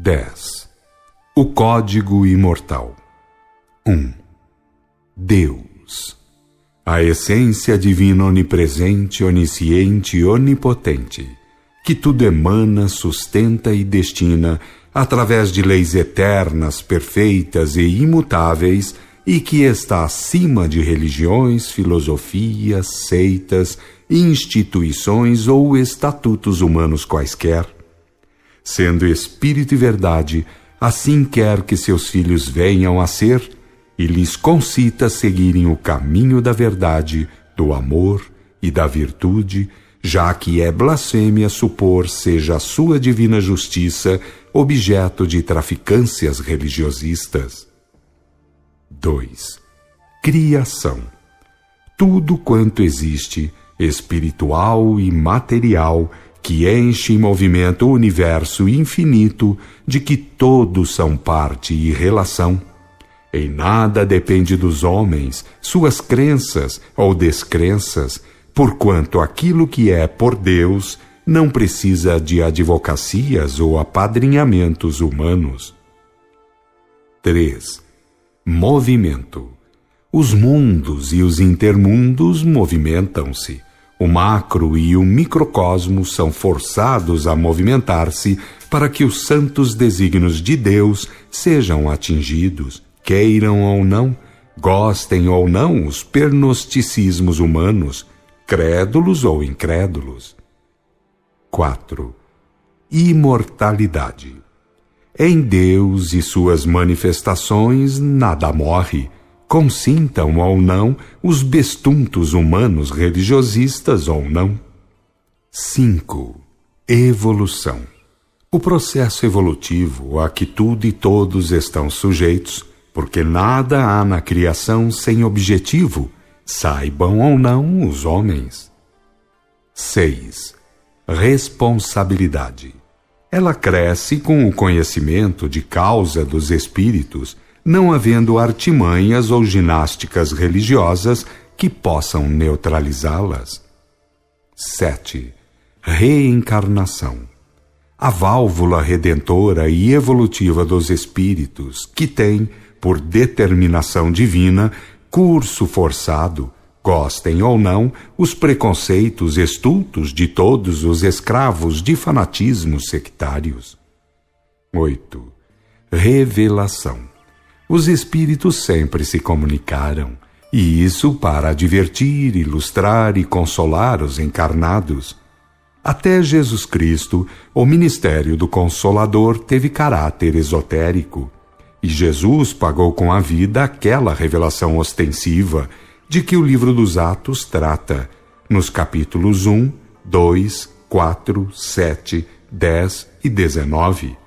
10. O Código Imortal. 1. Deus. A essência divina onipresente, onisciente e onipotente, que tudo emana, sustenta e destina através de leis eternas, perfeitas e imutáveis, e que está acima de religiões, filosofias, seitas, instituições ou estatutos humanos quaisquer. Sendo Espírito e verdade, assim quer que seus filhos venham a ser, e lhes concita seguirem o caminho da verdade, do amor e da virtude, já que é blasfêmia supor seja a sua divina justiça objeto de traficâncias religiosistas. 2. Criação. Tudo quanto existe, espiritual e material, que enche em movimento o universo infinito, de que todos são parte e relação. Em nada depende dos homens, suas crenças ou descrenças, porquanto aquilo que é por Deus não precisa de advocacias ou apadrinhamentos humanos. 3. Movimento. Os mundos e os intermundos movimentam-se. O macro e o microcosmo são forçados a movimentar-se para que os santos desígnios de Deus sejam atingidos, queiram ou não, gostem ou não os pernosticismos humanos, crédulos ou incrédulos. 4. Imortalidade. Em Deus e suas manifestações nada morre, consintam ou não os bestuntos humanos religiosistas ou não. 5. Evolução. O processo evolutivo a que tudo e todos estão sujeitos, porque nada há na criação sem objetivo, saibam ou não os homens. 6. Responsabilidade. Ela cresce com o conhecimento de causa dos espíritos, não havendo artimanhas ou ginásticas religiosas que possam neutralizá-las. 7. Reencarnação. A válvula redentora e evolutiva dos espíritos, que tem, por determinação divina, curso forçado, gostem ou não os preconceitos estultos de todos os escravos de fanatismos sectários. 8. Revelação. Os espíritos sempre se comunicaram, e isso para divertir, ilustrar e consolar os encarnados. Até Jesus Cristo, o ministério do Consolador teve caráter esotérico, e Jesus pagou com a vida aquela revelação ostensiva de que o livro dos Atos trata, nos capítulos 1, 2, 4, 7, 10 e 19.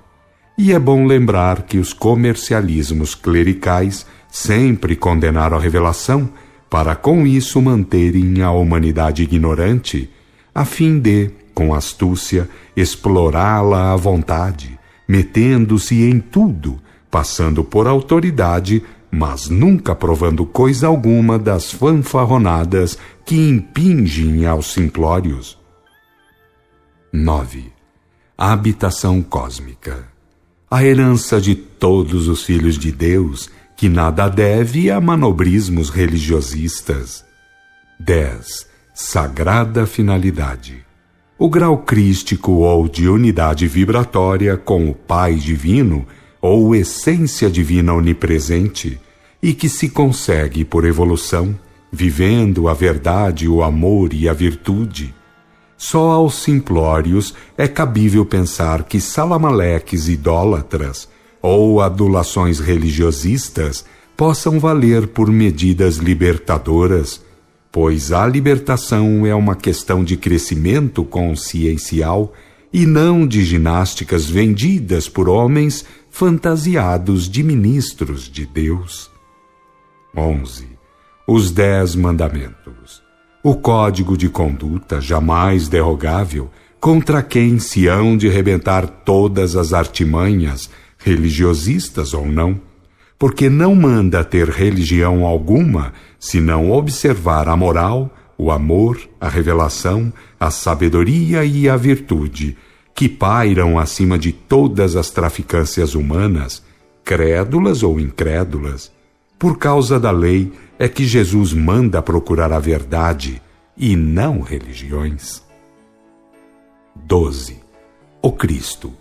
E é bom lembrar que os comercialismos clericais sempre condenaram a revelação, para com isso manterem a humanidade ignorante, a fim de, com astúcia, explorá-la à vontade, metendo-se em tudo, passando por autoridade, mas nunca provando coisa alguma das fanfarronadas que impingem aos simplórios. 9. Habitação cósmica. A herança de todos os filhos de Deus, que nada deve a manobrismos religiosistas. 10. Sagrada finalidade. O grau crístico ou de unidade vibratória com o Pai Divino ou essência divina onipresente, e que se consegue por evolução, vivendo a verdade, o amor e a virtude. Só aos simplórios é cabível pensar que salamaleques idólatras ou adulações religiosistas possam valer por medidas libertadoras, pois a libertação é uma questão de crescimento consciencial e não de ginásticas vendidas por homens fantasiados de ministros de Deus. 11. Os 10 mandamentos. O código de conduta jamais derrogável, contra quem se hão de rebentar todas as artimanhas, religiosistas ou não, porque não manda ter religião alguma, senão observar a moral, o amor, a revelação, a sabedoria e a virtude, que pairam acima de todas as traficâncias humanas, crédulas ou incrédulas. Por causa da lei é que Jesus manda procurar a verdade e não religiões. 12. O Cristo,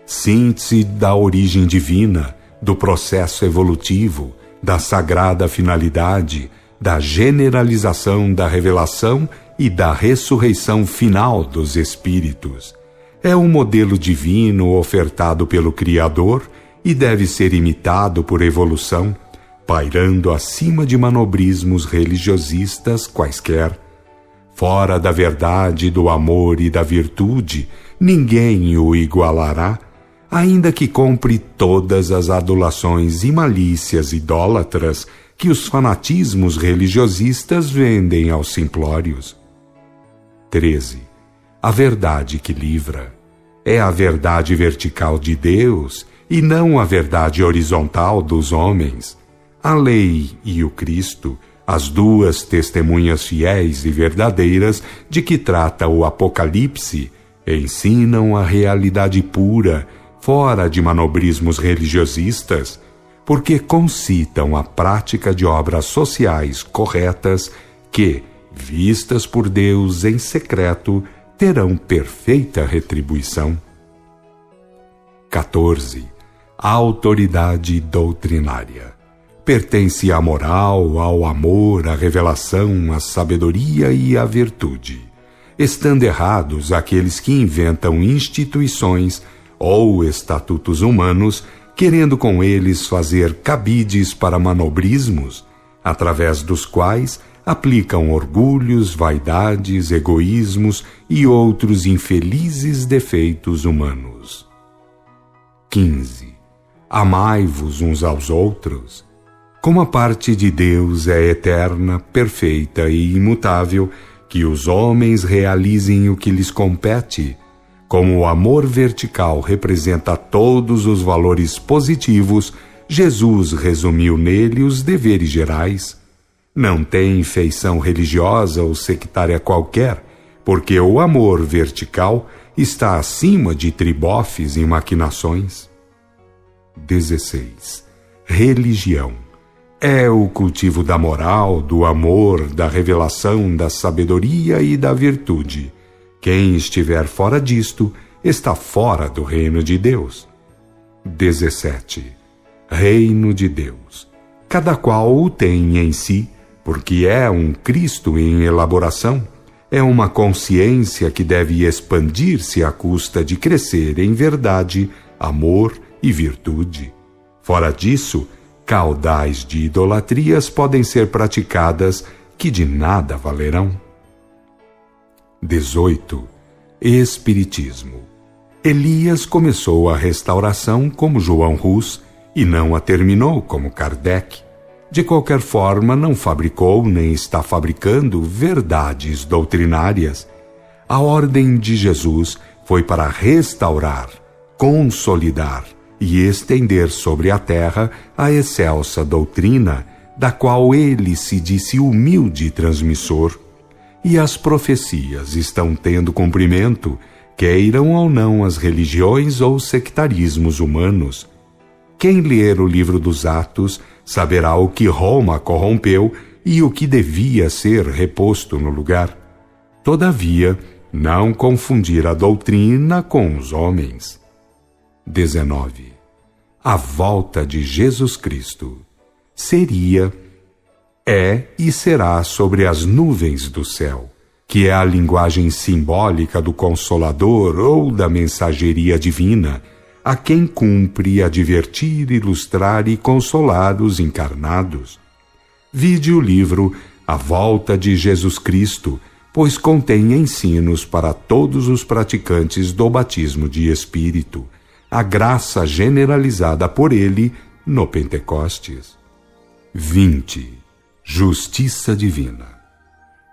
síntese da origem divina, do processo evolutivo, da sagrada finalidade, da generalização da revelação e da ressurreição final dos espíritos. É um modelo divino ofertado pelo Criador e deve ser imitado por evolução, pairando acima de manobrismos religiosistas quaisquer. Fora da verdade, do amor e da virtude, ninguém o igualará, ainda que compre todas as adulações e malícias idólatras que os fanatismos religiosistas vendem aos simplórios. 13. A verdade que livra é a verdade vertical de Deus e não a verdade horizontal dos homens. A lei e o Cristo, as duas testemunhas fiéis e verdadeiras de que trata o Apocalipse, ensinam a realidade pura, fora de manobrismos religiosistas, porque concitam a prática de obras sociais corretas que, vistas por Deus em secreto, terão perfeita retribuição. 14. A autoridade doutrinária pertence à moral, ao amor, à revelação, à sabedoria e à virtude, estando errados aqueles que inventam instituições ou estatutos humanos, querendo com eles fazer cabides para manobrismos, através dos quais aplicam orgulhos, vaidades, egoísmos e outros infelizes defeitos humanos. 15. Amai-vos uns aos outros. Como a parte de Deus é eterna, perfeita e imutável, que os homens realizem o que lhes compete. Como o amor vertical representa todos os valores positivos, Jesus resumiu nele os deveres gerais. Não tem feição religiosa ou sectária qualquer, porque o amor vertical está acima de tribofes e maquinações. 16. Religião é o cultivo da moral, do amor, da revelação, da sabedoria e da virtude. Quem estiver fora disto está fora do reino de Deus. 17. Reino de Deus. Cada qual o tem em si, porque é um Cristo em elaboração. É uma consciência que deve expandir-se à custa de crescer em verdade, amor e virtude. Fora disso, caudais de idolatrias podem ser praticadas que de nada valerão. 18. Espiritismo. Elias começou a restauração como João Hus e não a terminou como Kardec. De qualquer forma, não fabricou nem está fabricando verdades doutrinárias. A ordem de Jesus foi para restaurar, consolidar e estender sobre a terra a excelsa doutrina, da qual ele se disse humilde transmissor. E as profecias estão tendo cumprimento, queiram ou não as religiões ou sectarismos humanos. Quem ler o livro dos Atos saberá o que Roma corrompeu e o que devia ser reposto no lugar. Todavia, não confundir a doutrina com os homens. 19. A volta de Jesus Cristo seria, é e será sobre as nuvens do céu, que é a linguagem simbólica do Consolador ou da mensageria divina, a quem cumpre advertir, ilustrar e consolar os encarnados. Vide o livro A Volta de Jesus Cristo, pois contém ensinos para todos os praticantes do batismo de Espírito, a graça generalizada por ele no Pentecostes. 20. Justiça divina.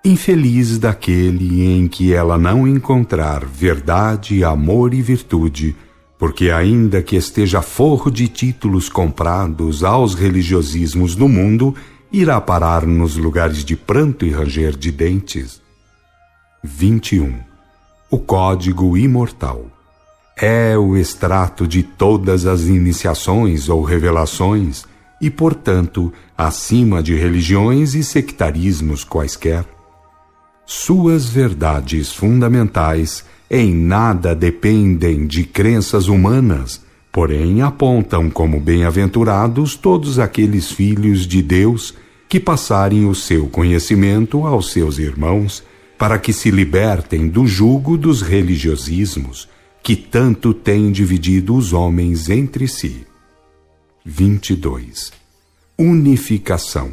Infeliz daquele em que ela não encontrar verdade, amor e virtude, porque ainda que esteja forro de títulos comprados aos religiosismos do mundo, irá parar nos lugares de pranto e ranger de dentes. 21. O código imortal. É o extrato de todas as iniciações ou revelações e, portanto, acima de religiões e sectarismos quaisquer. Suas verdades fundamentais em nada dependem de crenças humanas, porém apontam como bem-aventurados todos aqueles filhos de Deus que passarem o seu conhecimento aos seus irmãos, para que se libertem do jugo dos religiosismos, que tanto têm dividido os homens entre si. 22. Unificação.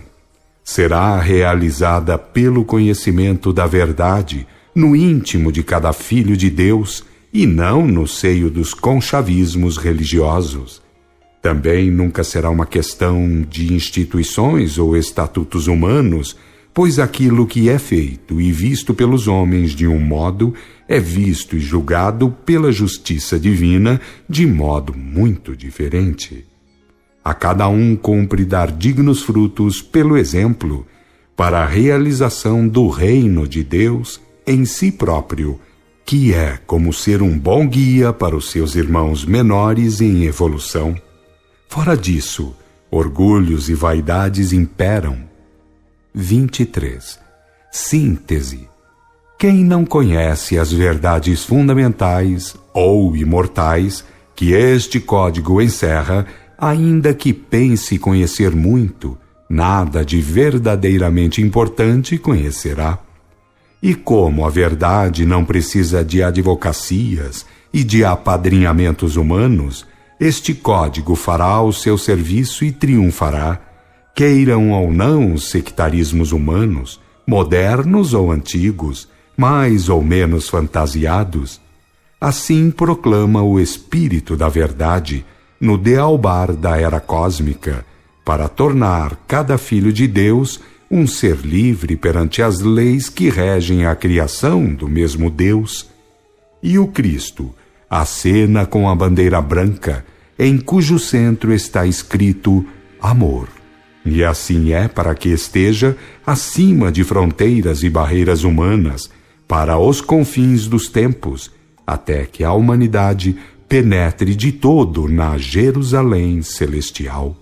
Será realizada pelo conhecimento da verdade no íntimo de cada filho de Deus e não no seio dos conchavismos religiosos. Também nunca será uma questão de instituições ou estatutos humanos, pois aquilo que é feito e visto pelos homens de um modo é visto e julgado pela justiça divina de modo muito diferente. A cada um cumpre dar dignos frutos pelo exemplo, para a realização do reino de Deus em si próprio, que é como ser um bom guia para os seus irmãos menores em evolução. Fora disso, orgulhos e vaidades imperam. 23. Síntese. Quem não conhece as verdades fundamentais ou imortais que este código encerra, ainda que pense conhecer muito, nada de verdadeiramente importante conhecerá. E como a verdade não precisa de advocacias e de apadrinhamentos humanos, este código fará o seu serviço e triunfará, queiram ou não os sectarismos humanos, modernos ou antigos, mais ou menos fantasiados. Assim proclama o Espírito da Verdade no dealbar da era cósmica, para tornar cada filho de Deus um ser livre perante as leis que regem a criação do mesmo Deus. E o Cristo acena com a bandeira branca, em cujo centro está escrito amor. E assim é para que esteja acima de fronteiras e barreiras humanas, para os confins dos tempos, até que a humanidade penetre de todo na Jerusalém celestial.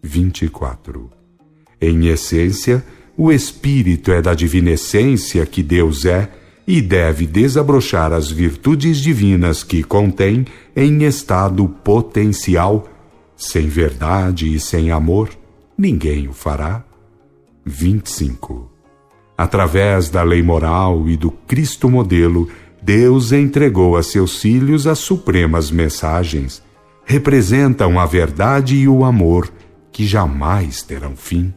24. Em essência, o Espírito é da divina essência que Deus é e deve desabrochar as virtudes divinas que contém em estado potencial. Sem verdade e sem amor, ninguém o fará. 25. Através da lei moral e do Cristo modelo, Deus entregou a seus filhos as supremas mensagens. Representam a verdade e o amor, que jamais terão fim.